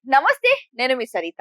నమస్తే, నేను మీ సరిత.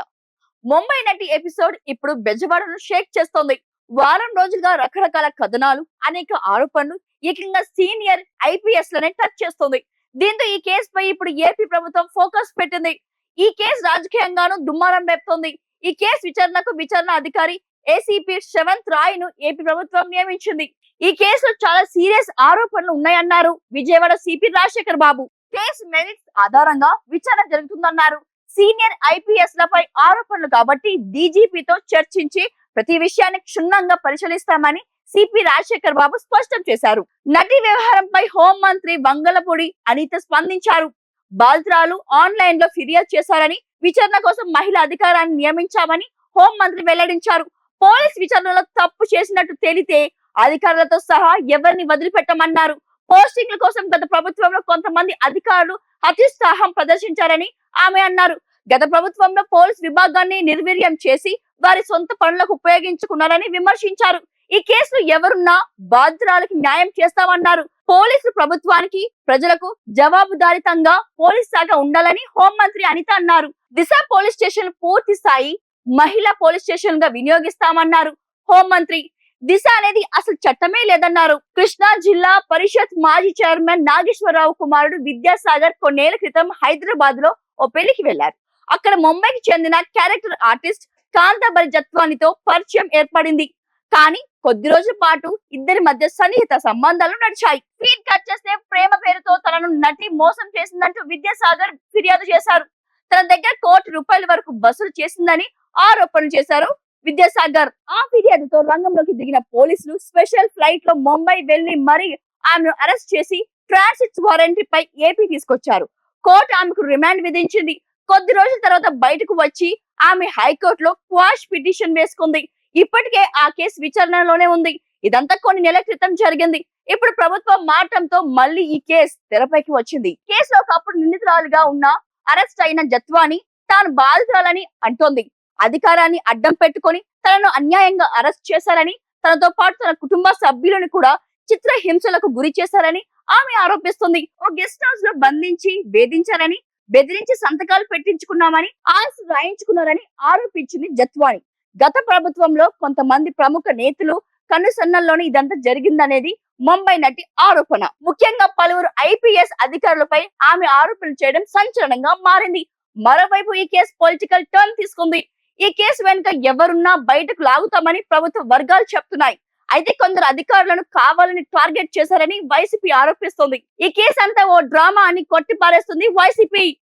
ముంబై నటి ఎపిసోడ్ ఇప్పుడు బెజవాడను షేక్ చేస్తోంది. వారం రోజులుగా రకరకాల కథనాలు, అనేక ఆరోపణలు ఏకంగా సీనియర్ ఐపీఎస్ లనే టచ్ చేస్తుంది. దీంతో ఈ కేసుపై ఇప్పుడు ఏపీ ప్రభుత్వం ఫోకస్ పెట్టింది. ఈ కేసు రాజకీయంగాను దుమారం రేపుతోంది. ఈ కేసు విచారణకు విచారణ అధికారి ఏసీపీ శ్రవంత్ రాయ్ ను ఏపీ ప్రభుత్వం నియమించింది. ఈ కేసులో చాలా సీరియస్ ఆరోపణలు ఉన్నాయన్నారు విజయవాడ సిపి రాజశేఖర్ బాబు. కేసు మెరిట్స్ ఆధారంగా విచారణ జరుగుతుందన్నారు. సీనియర్ ఐపీఎస్ లపై ఆరోపణలు కాబట్టి డీజీపీతో చర్చించి ప్రతి విషయాన్ని క్షుణ్ణంగా పరిశీలిస్తామని సిపి రాజశేఖర్ బాబు స్పష్టం చేశారు. నటి వ్యవహారంపై హోం మంత్రి వంగలపూడి అనిత స్పందించారు. బాధితురాలు ఆన్లైన్ లో ఫిర్యాదు చేశారని, విచారణ కోసం మహిళా అధికారాన్ని నియమించామని హోం మంత్రి వెల్లడించారు. పోలీస్ విచారణలో తప్పు చేసినట్టు తేలితే అధికారులతో సహా ఎవరిని వదిలిపెట్టమన్నారు. పోస్టింగ్ల కోసం గత ప్రభుత్వంలో కొంతమంది అధికారులు అత్యుత్సాహం ప్రదర్శించారని ఆమె అన్నారు. గత ప్రభుత్వంలో పోలీస్ విభాగాన్ని నిర్వీర్యం చేసి వారి సొంత పనులకు ఉపయోగించుకున్నారని విమర్శించారు. ఈ కేసులో ఎవరున్నా బాధితురాలకి న్యాయం చేస్తామన్నారు. పోలీసులు ప్రభుత్వానికి, ప్రజలకు జవాబుదారితంగా పోలీస్ శాఖ ఉండాలని హోంమంత్రి అనిత అన్నారు. దిశ పోలీస్ స్టేషన్ పూర్తి స్థాయి మహిళా పోలీస్ స్టేషన్ గా వినియోగిస్తామన్నారు హోంమంత్రి. దిశ అనేది అసలు చట్టమే లేదన్నారు. కృష్ణా జిల్లా పరిషత్ మాజీ చైర్మన్ నాగేశ్వరరావు కుమారుడు విద్యాసాగర్ కొన్నేళ్ల క్రితం హైదరాబాద్ లో ఓ పెళ్లికి వెళ్లారు. అక్కడ ముంబైకి చెందిన క్యారెక్టర్ ఆర్టిస్ట్ కాంతాబరి జత్వానితో పరిచయం ఏర్పడింది. కానీ కొద్ది రోజుల పాటు ఇద్దరి మధ్య సన్నిహిత సంబంధాలు నడిచాయి. ఫీడ్ కట్ చేస్తే ప్రేమ పేరుతో తనను నటి మోసం చేసిందంటూ విద్యాసాగర్ ఫిర్యాదు చేశారు. తన దగ్గర ₹1,00,00,000 వరకు వసూలు చేసిందని ఆరోపణలు చేశారు విద్యాసాగర్. ఆ ఫిర్యాదుతో రంగంలోకి దిగిన పోలీసులు స్పెషల్ ఫ్లైట్ లో ముంబై వెళ్లి మరీ ఆమెను అరెస్ట్ చేసి ట్రాన్సిట్ వారెంట్ పై ఏపీ తీసుకొచ్చారు. కోర్టు ఆమెకు రిమాండ్ విధించింది. కొద్ది రోజుల తర్వాత బయటకు వచ్చి ఆమె హైకోర్టులో క్వాష్ పిటిషన్ వేసుకుంది. ఇప్పటికే ఆ కేసు విచారణలోనే ఉంది. ఇదంతా కొన్ని నెలల క్రితం జరిగింది. ఇప్పుడు ప్రభుత్వం మారటంతో మళ్ళీ ఈ కేసు తెరపైకి వచ్చింది. కేసులో ఒకప్పుడు నిందితురాలుగా ఉన్న అరెస్ట్ అయిన జత్వాని తాను బాధితురాలని అంటోంది. అధికారాన్ని అడ్డం పెట్టుకొని తనను అన్యాయంగా అరెస్ట్ చేశారని, తనతో పాటు తన కుటుంబ సభ్యులను కూడా చిత్రహింసలకు గురి చేశారని ఆమె ఆరోపిస్తుంది. ఓ గెస్ట్ హౌస్ లో బంధించి వేధించారని, బెదిరించి సంతకాలు పెట్టించుకున్నామని, ఆశ రాయించుకున్నారని ఆరోపించింది జత్వాని. గత ప్రభుత్వంలో కొంతమంది ప్రముఖ నేతలు కనుసన్నల్లోనే ఇదంతా జరిగిందనేది ముంబై నటి ఆరోపణ. ముఖ్యంగా పలువురు ఐపీఎస్ అధికారులపై ఆమె ఆరోపణలు చేయడం సంచలనంగా మారింది. మరోవైపు ఈ కేసు పొలిటికల్ టర్న్ తీసుకుంది. ఈ కేసు వెనుక ఎవరున్నా బయటకు లాగుతామని ప్రభుత్వ వర్గాలు చెప్తున్నాయి. అయితే కొందరు అధికారులను కావాలని టార్గెట్ చేశారని వైసీపీ ఆరోపిస్తోంది. ఈ కేసు అంతా ఓ డ్రామా అని కొట్టిపారేస్తుంది వైసీపీ.